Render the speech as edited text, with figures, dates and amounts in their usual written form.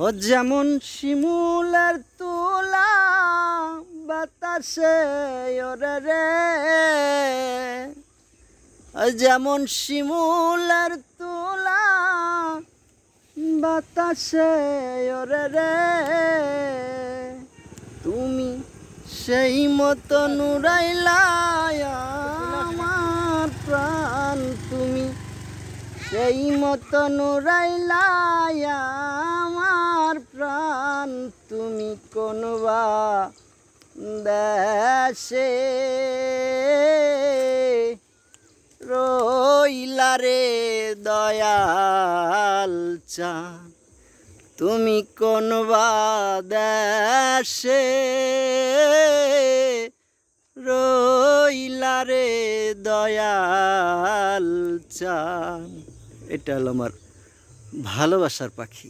ও যেমন শিমুলের তুলা বাতাসে ওরে রে, ও যেমন শিমুলের তুলা বাতাসে ওরে রে, তুমি সেই মতো নুরাইলা আমার প্রাণ, তুমি সেই মতো নুরাইলা আমার প্রাণ, তুমি কোনবা দেশে রইলা রে দয়াল চাঁদ, তুমি কোনবা দেশে রইলা রে দয়াল চাঁদ। এটা হলো আমার ভালোবাসার পাখি।